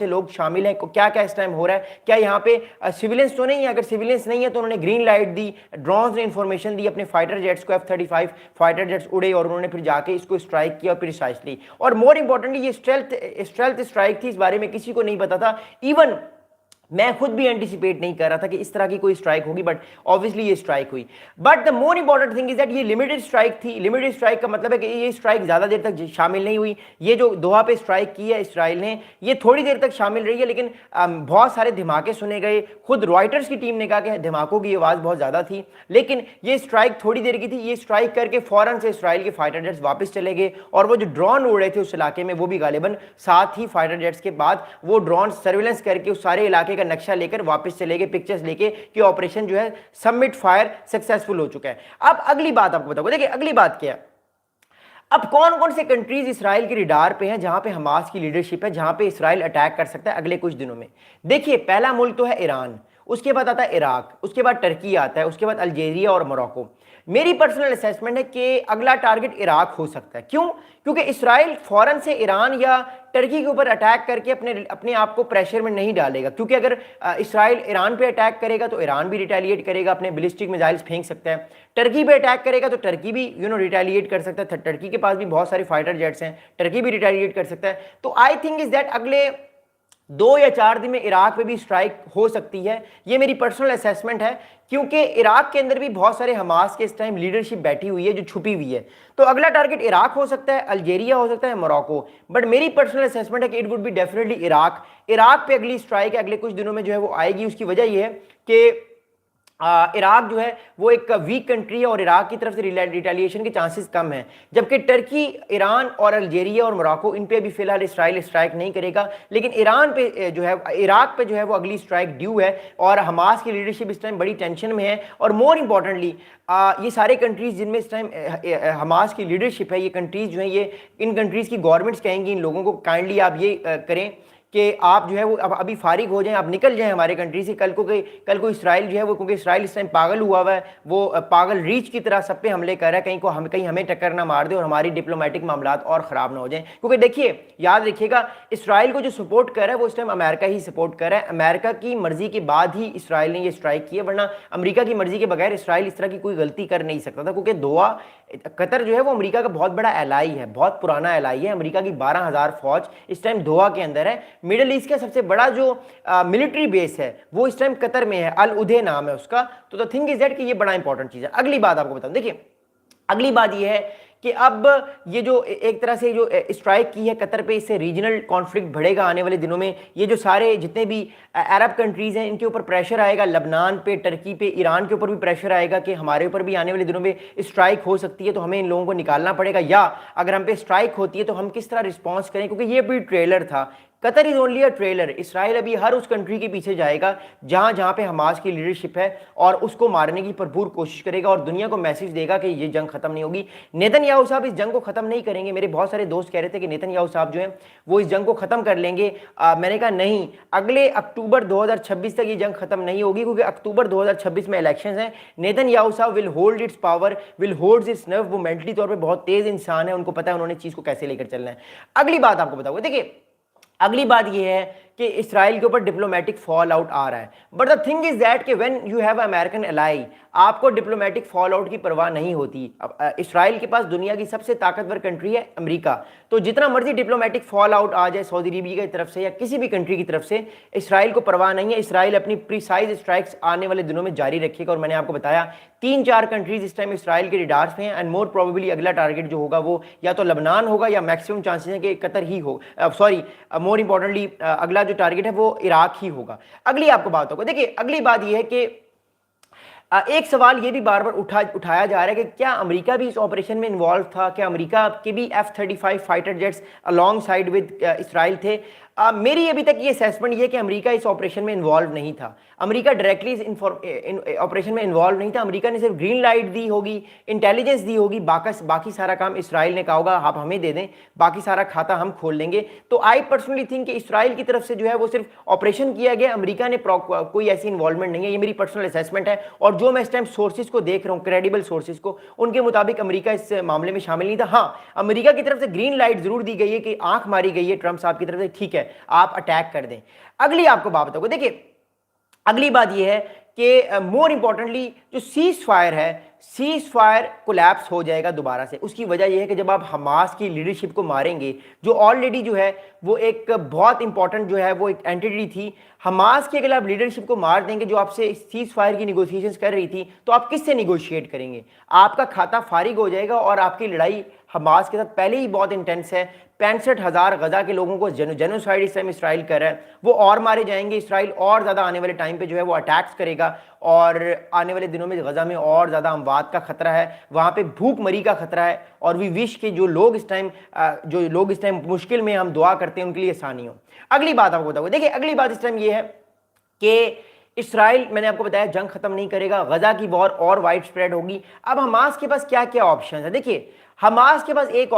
से लोग शामिल हैं, क्या क्या इस टाइम हो रहा है, क्या यहाँ पे सिविलियंस तो नहीं है, अगर सिविलियंस नहीं है तो उन्होंने ग्रीन लाइट दी, ड्रोन्स ने इंफॉर्मेशन दी अपने फाइटर जेट्स को, F-35 फाइटर जेट्स उड़े और उन्होंने फिर जाके इसको स्ट्राइक किया प्रिसाइसली। और मोर इंपॉर्टेंटली ये स्टेल्थ स्ट्राइक थी, इस बारे में किसी को नहीं पता था, इवन मैं खुद भी एंटिसिपेट नहीं कर रहा था कि इस तरह की कोई स्ट्राइक होगी, बट ऑब्वियसली ये स्ट्राइक हुई। But the more important thing is that ये लिमिटेड स्ट्राइक थी। लिमिटेड स्ट्राइक का मतलब है कि ये स्ट्राइक ज्यादा देर तक शामिल नहीं हुई। ये जो दोहा पे स्ट्राइक की है इसराइल ने, ये थोड़ी देर तक शामिल रही है, लेकिन बहुत सारे धमाके सुने गए। खुद रॉयटर्स की टीम ने कहा कि धमाकों की आवाज बहुत ज्यादा थी, लेकिन ये स्ट्राइक थोड़ी देर की थी। ये स्ट्राइक करके फौरन से इसराइल के फाइटर जेट्स वापस चले गए, और वो जो ड्रोन उड़ रहे थे उस इलाके में, वो भी गालिबन 7 ही फाइटर जेट्स के बाद वो ड्रोन सर्विलेंस करके उस सारे इलाके का नक्शा लेकर वापस चले गए, पिक्चर्स लेके कि ऑपरेशन जो है सबमिट फायर सक्सेसफुल हो चुका है। अब अगली बात आपको बताऊंगा, देखिए अगली बात क्या है, अब कौन कौन से कंट्रीज इसराइल के रिडार पे हैं जहां पे हमास की लीडरशिप है, जहां पे इसराइल अटैक कर सकता है अगले कुछ दिनों में। देखिए पहला मुल्क तो है ईरान, उसके बाद आता है इराक, उसके बाद टर्की आता है, उसके बाद अल्जीरिया और मोरक्को। मेरी पर्सनल असेसमेंट है कि अगला टारगेट इराक हो सकता है। क्यों? क्योंकि इसराइल फौरन से ईरान या टर्की के ऊपर अटैक करके अपने आप को प्रेशर में नहीं डालेगा, क्योंकि अगर इसराइल ईरान पे अटैक करेगा तो ईरान भी रिटेलिएट करेगा, अपने बैलिस्टिक मिसाइल्स फेंक सकता है। टर्की पे अटैक करेगा तो टर्की भी रिटेलिएट कर सकता है, टर्की के पास भी बहुत सारे फाइटर जेट्स हैं, टर्की भी रिटेलिएट कर सकता है। तो आई थिंक इज दैट अगले 2 या 4 दिन में इराक पे भी स्ट्राइक हो सकती है। ये मेरी पर्सनल असेसमेंट है, क्योंकि इराक के अंदर भी बहुत सारे हमास के इस टाइम लीडरशिप बैठी हुई है जो छुपी हुई है। तो अगला टारगेट इराक हो सकता है, अल्जीरिया हो सकता है, मोरक्को, बट मेरी पर्सनल असेसमेंट है कि it would be definitely Iraq. Iraq पे अगली स्ट्राइक अगले कुछ दिनों में जो है वो आएगी। उसकी वजह ये है कि इराक जो है वो एक वीक कंट्री है और इराक की तरफ से रिटेलिएशन के चांसेस कम हैं, जबकि टर्की, ईरान और अल्जीरिया और मोरक्को, इन पे भी फिलहाल इसराइल स्ट्राइक नहीं करेगा, लेकिन ईरान पे जो है, इराक पे जो है वो अगली स्ट्राइक ड्यू है। और हमास की लीडरशिप इस टाइम बड़ी टेंशन में है। और मोर इंपॉर्टेंटली ये सारे कंट्रीज जिनमें इस टाइम हमास की लीडरशिप है, ये कंट्रीज जो है, ये इन कंट्रीज की गवर्नमेंट्स कहेंगी इन लोगों को काइंडली आप ये करें कि आप जो है वो अब अभी फारिग हो जाएं, आप निकल जाएं हमारे कंट्री से। कल को इसराइल जो है वो, क्योंकि इसराइल इस टाइम पागल हुआ हुआ है, वो पागल रीच की तरह सब पे हमले कर रहा है, कहीं हमें टक्कर ना मार दे और हमारी डिप्लोमेटिक मामलात और ख़राब ना हो जाएं। क्योंकि देखिए याद रखिएगा, इसराइल को जो सपोर्ट कर रहा है वो इस टाइम अमेरिका ही सपोर्ट कर रहा है। अमेरिका की मर्जी के बाद ही इसराइल ने ये स्ट्राइक की है, वरना अमेरिका की मर्जी के बगैर इसराइल इस तरह की कोई गलती कर नहीं सकता था। क्योंकि दोहा, कतर जो है वो अमेरिका का बहुत बड़ा एलाई है, बहुत पुराना एलाई है। अमेरिका की 12,000 फौज इस टाइम दोहा के अंदर है। मिडिल ईस्ट का सबसे बड़ा जो मिलिट्री बेस है वो इस टाइम कतर में है, अल उदे नाम है उसका। तो द थिंग इज दैट कि ये बड़ा इंपॉर्टेंट चीज है। अगली बात आपको बताऊं, देखिए अगली बात ये है कि अब ये जो एक तरह से जो स्ट्राइक की है कतर पे, इससे रीजनल कॉन्फ्लिक्ट बढ़ेगा आने वाले दिनों में। ये जो सारे जितने भी अरब कंट्रीज हैं इनके ऊपर प्रेशर आएगा, लबनान पे, टर्की पे, ईरान के ऊपर भी प्रेशर आएगा कि हमारे ऊपर भी आने वाले दिनों में स्ट्राइक हो सकती है, तो हमें इन लोगों को निकालना पड़ेगा, या अगर हम पे स्ट्राइक होती है तो हम किस तरह रिस्पॉन्स करें। क्योंकि ये भी ट्रेलर था, Qatar is only a trailer. Israel अभी हर उस कंट्री के पीछे जाएगा जहां जहां पे हमास की लीडरशिप है और उसको मारने की भरपूर कोशिश करेगा और दुनिया को मैसेज देगा कि ये जंग खत्म नहीं होगी। नेतन्याहू साहब इस जंग को खत्म नहीं करेंगे। मेरे बहुत सारे दोस्त कह रहे थे कि नेतन्याहू साहब जो है वो इस जंग को खत्म कर लेंगे। मैंने कहा नहीं, अगले अक्टूबर 2026 तक ये जंग खत्म नहीं होगी, क्योंकि अक्टूबर 2026 में इलेक्शन है। नेतन्याहू साहब will hold it's power, will hold it's nerve. वो मेंटली तौर पर बहुत तेज इंसान है, उनको पता है उन्होंने चीज को कैसे लेकर चलना है। अगली बात आपको बताऊंगा, देखिए अगली बात यह है कि इसराइल के ऊपर डिप्लोमेटिक फॉल आउट आ रहा है, but the thing is that कि when you have American ally, आपको डिप्लोमेटिक फॉल आउट की परवाह नहीं होती। अब इसराइल के पास दुनिया की सबसे ताकतवर कंट्री है अमेरिका, तो जितना मर्जी डिप्लोमेटिक फॉल आउट आ जाए सऊदी अरेबिया की तरफ से या किसी भी कंट्री की तरफ से, इसराइल को परवाह नहीं है। इसराइल अपनी प्रीसाइज स्ट्राइक्स आने वाले दिनों में जारी रखेगा। और मैंने आपको बताया 3-4 कंट्रीज इस टाइम इसराइल के रिडार्स में हैं, एंड मोर प्रोबेबली अगला टारगेट जो होगा वो या तो लबनान होगा या मैक्सिमम चांसेस है कि कतर ही हो, सॉरी मोर इंपॉर्टेंटली अगला जो टारगेट है वो इराक ही होगा। अगली आपको बात होगा, देखिए अगली बात यह है कि एक सवाल ये भी बार बार उठाया जा रहा है कि क्या अमेरिका भी इस ऑपरेशन में इन्वॉल्व था, क्या अमेरिका के भी F-35 fighter jets along side with Israel थे। मेरी अभी तक ये असेसमेंट ये कि अमेरिका इस ऑपरेशन में इन्वॉल्व नहीं था। अमेरिका डायरेक्टली इस ऑपरेशन में इन्वॉल्व नहीं था। अमेरिका ने सिर्फ ग्रीन लाइट दी होगी, इंटेलिजेंस दी होगी, बाकी सारा काम इसराइल ने कहा होगा आप हमें दे दें, बाकी सारा खाता हम खोल लेंगे। तो आई पर्सनली थिंक कि इसराइल की तरफ से जो है वो सिर्फ ऑपरेशन किया गया, अमेरिका ने कोई ऐसी इन्वॉल्वमेंट नहीं है। ये मेरी पर्सनल असेसमेंट है, और जो मैं इस टाइम सोर्सेज को देख रहा हूँ, क्रेडिबल सोर्सेज को, उनके मुताबिक अमेरिका इस मामले में शामिल नहीं था। हाँ, अमेरिका की तरफ से ग्रीन लाइट जरूर दी गई है कि आंख मारी गई है ट्रंप साहब की तरफ से, ठीक है, आप अटैक कर दें। अगली आपको बात बताऊंगा, देखिए अगली बात यह है कि मोर इंपॉर्टेंटली जो सीज फायर है, सीज फायर कोलैप्स हो जाएगा दोबारा से। उसकी वजह यह है कि जब आप हमास की लीडरशिप को मारेंगे, जो ऑलरेडी जो है वो एक बहुत इंपॉर्टेंट जो है वो एक एंटिटी थी, हमास की अगर आप लीडरशिप को मार देंगे जो आपसे सीज फायर की निगोशिएशंस कर रही थी, तो आप किससे निगोशिएट करेंगे? आपका खाता फारिग हो जाएगा और आपकी लड़ाई हमास के साथ पहले ही बहुत इंटेंस है। 65,000 गजा के लोगों को जेनोसाइड इस टाइम इसराइल कर रहा है, वो और मारे जाएंगे। इसराइल और ज़्यादा आने वाले टाइम पे जो है वो अटैक्स करेगा और आने वाले दिनों में गजा में और ज़्यादा अमवात का खतरा है, वहाँ पे भूखमरी का खतरा है। और वी विश के जो लोग इस टाइम मुश्किल में हम दुआ करते हैं उनके लिए आसानी हो। अगली बात आपको बताऊँ, देखिए अगली बात इस टाइम ये है कि इसराइल, मैंने आपको बताया, जंग खत्म नहीं करेगा, गजा की वॉर और वाइड स्प्रेड होगी। अब हमास के पास क्या क्या ऑप्शन है? देखिए हमास के पास एक